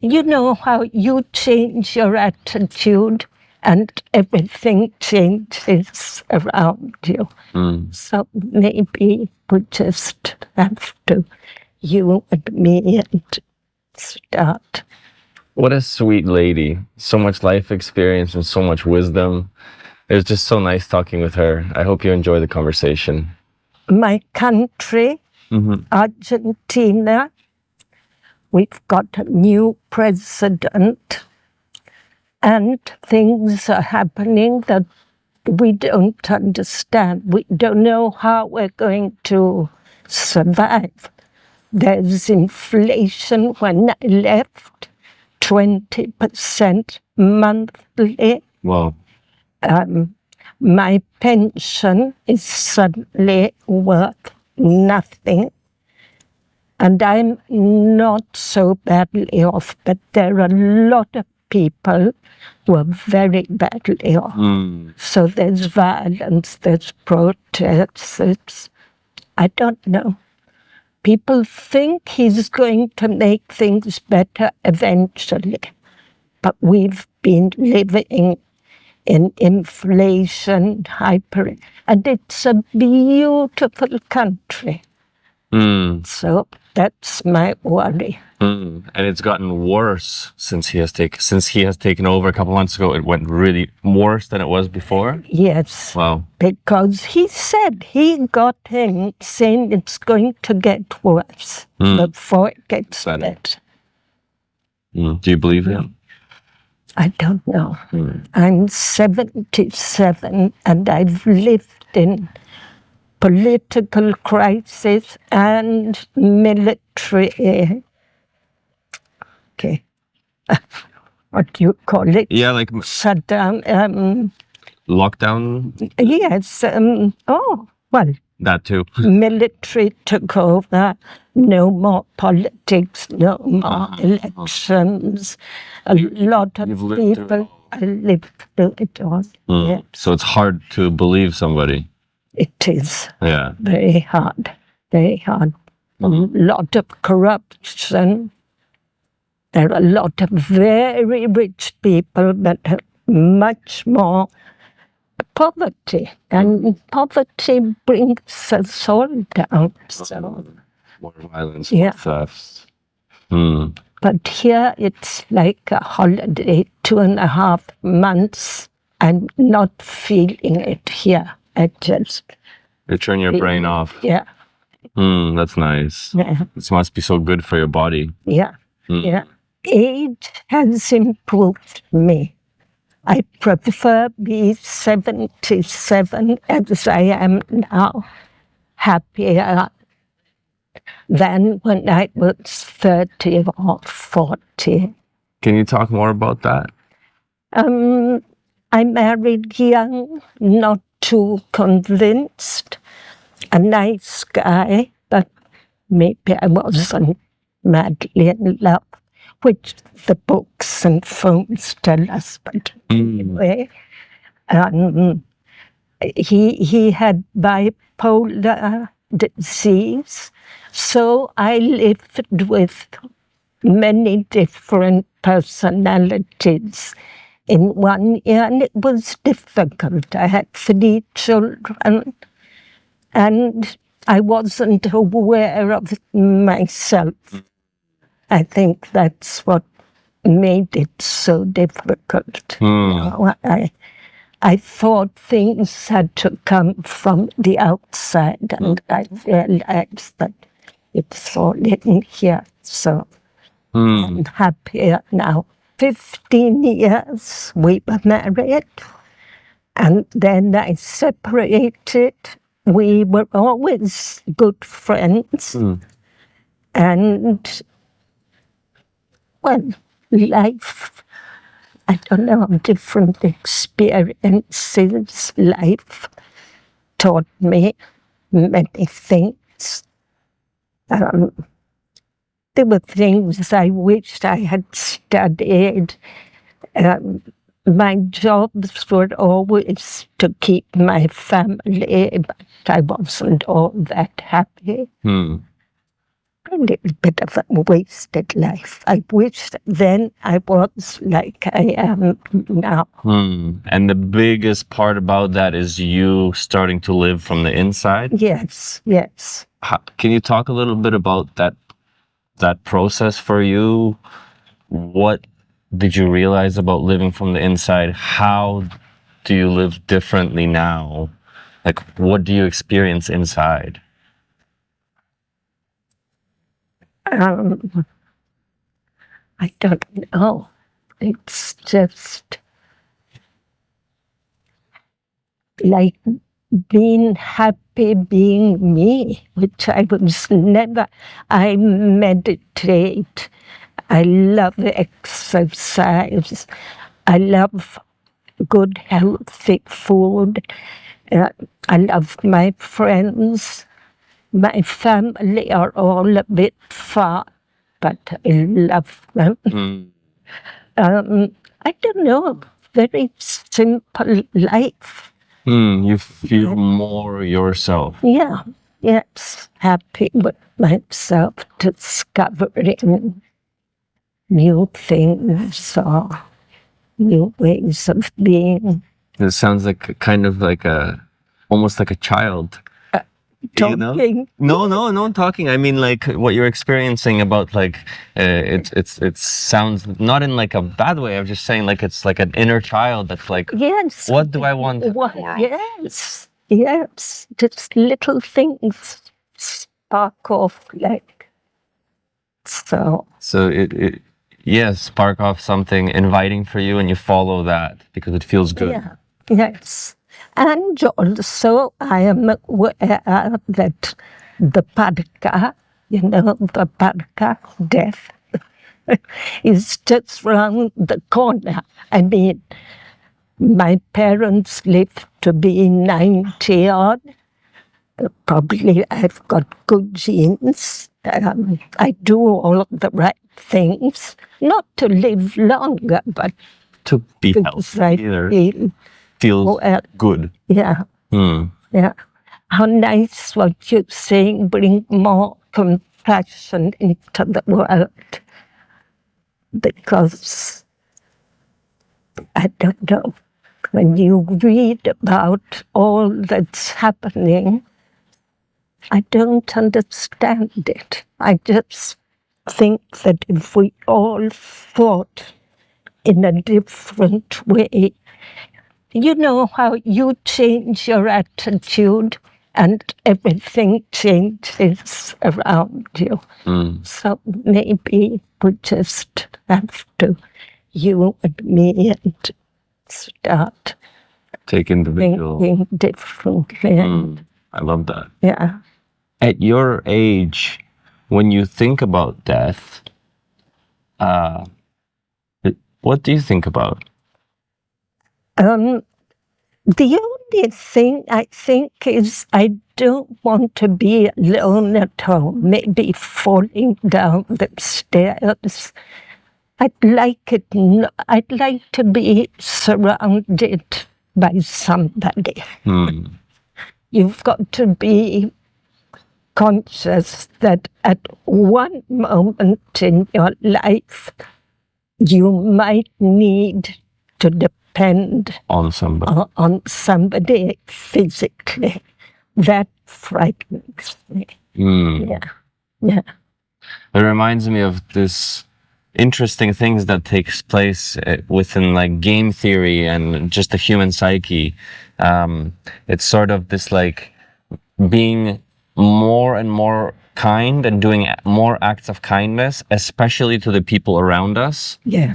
You know how you change your attitude and everything changes around you. So maybe we just have to, you and me, and start. What a sweet lady. So much life experience and so much wisdom. It was just so nice talking with her. I hope you enjoy the conversation. My country, Argentina, we've got a new president, and things are happening that we don't understand. We don't know how we're going to survive. There's inflation. When I left, 20% monthly. Wow. My pension is suddenly worth nothing. And I'm not so badly off, but there are a lot of people who are very badly off. So there's violence, there's protests. I don't know. People think he's going to make things better eventually. But we've been living in inflation, and it's a beautiful country. So that's my worry. And it's gotten worse since he has taken over a couple months ago. It went really worse than it was before. Yes. Wow. Because he said he got in saying it's going to get worse before it gets better. Do you believe him? I don't know. I'm 77 and I've lived in political crisis and military, what do you call it? Yeah, like shutdown. Lockdown? Yes. That too. Military took over. No more politics, no more elections. A lot of people lived through it all. Yeah. So it's hard to believe somebody. It is. Yeah. Very hard. Very hard. A lot of corruption. There are a lot of very rich people, but much more poverty. And poverty brings us all down. So. More violence, more theft. But here it's like a holiday, 2.5 months. I'm not feeling it here. I just... You turn your brain off. Yeah. That's nice. Yeah. This must be so good for your body. Yeah. Yeah. Age has improved me. I prefer be 77 as I am now, happier than when I was 30 or 40. Can you talk more about that? I married young, not too convinced, a nice guy, but maybe I wasn't madly in love, which the books and films tell us, but anyway. He had bipolar disease, so I lived with many different personalities in 1 year, and it was difficult. I had 3 children, and I wasn't aware of myself. I think that's what made it so difficult. I thought things had to come from the outside, and I realized that it's all in here. So I'm happier now. 15 years we were married, and then I separated. We were always good friends, and well, life, I don't know, different experiences, life taught me many things. There were things I wished I had studied. My jobs were always to keep my family, but I wasn't all that happy. a little bit of a wasted life. I wish then I was like I am now. And the biggest part about that is you starting to live from the inside. Yes, yes. Can you talk a little bit about that process for you? What did you realize about living from the inside? How do you live differently now? Like, what do you experience inside? I don't know. It's just like being happy being me, which I was never. I meditate. I love exercise. I love good, healthy food. I love my friends. My family are all a bit far, but I love them. I don't know, very simple life. You feel more yourself. Yeah, yes, happy with myself, discovering new things or new ways of being. It sounds like almost like a child. Talking. No talking. I mean, like what you're experiencing about like it sounds not in like a bad way. I'm just saying like it's like an inner child that's like, yes, what do I want? Yes, yes, just little things spark off like so. So it yes, spark off something inviting for you, and you follow that because it feels good. Yeah, yes. And also, I am aware that the padka, the padka, death, is just round the corner. I mean, my parents lived to be 90 odd. Probably I've got good genes. I do all of the right things, not to live longer, but to be healthy. Feels good. Yeah. Yeah. How nice what you're saying, bring more compassion into the world. Because, I don't know, when you read about all that's happening, I don't understand it. I just think that if we all thought in a different way, you know how you change your attitude and everything changes around you. So maybe we just have to, you and me, and start take individual thinking differently. I love that. Yeah. At your age, when you think about death, what do you think about? The only thing I think is I don't want to be alone at home, maybe falling down the stairs. I'd like to be surrounded by somebody. You've got to be conscious that at one moment in your life, you might need to depend on somebody physically. That frightens me. Yeah. It reminds me of this interesting things that takes place within like game theory and just the human psyche. It's sort of this like being more and more kind and doing more acts of kindness, especially to the people around us. Yeah.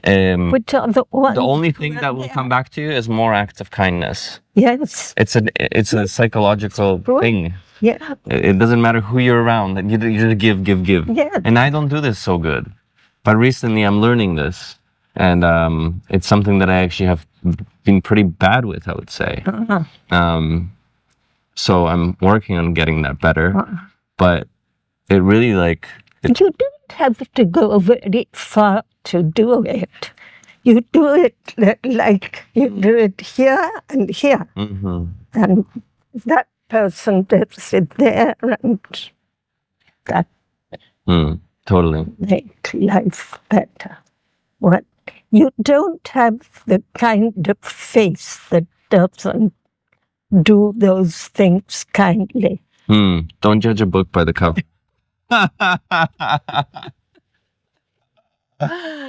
Which are the only thing that will come back to you is more acts of kindness. Yes. It's a psychological thing. Yeah. It doesn't matter who you're around. You just give. Yeah. And I don't do this so good. But recently I'm learning this. And it's something that I actually have been pretty bad with, I would say. So I'm working on getting that better. But it really like... You don't have to go very far to do it. You do it like you do it here and here. And that person does it there and that Totally. make life better. What you don't have the kind of face that doesn't do those things kindly. Don't judge a book by the cover.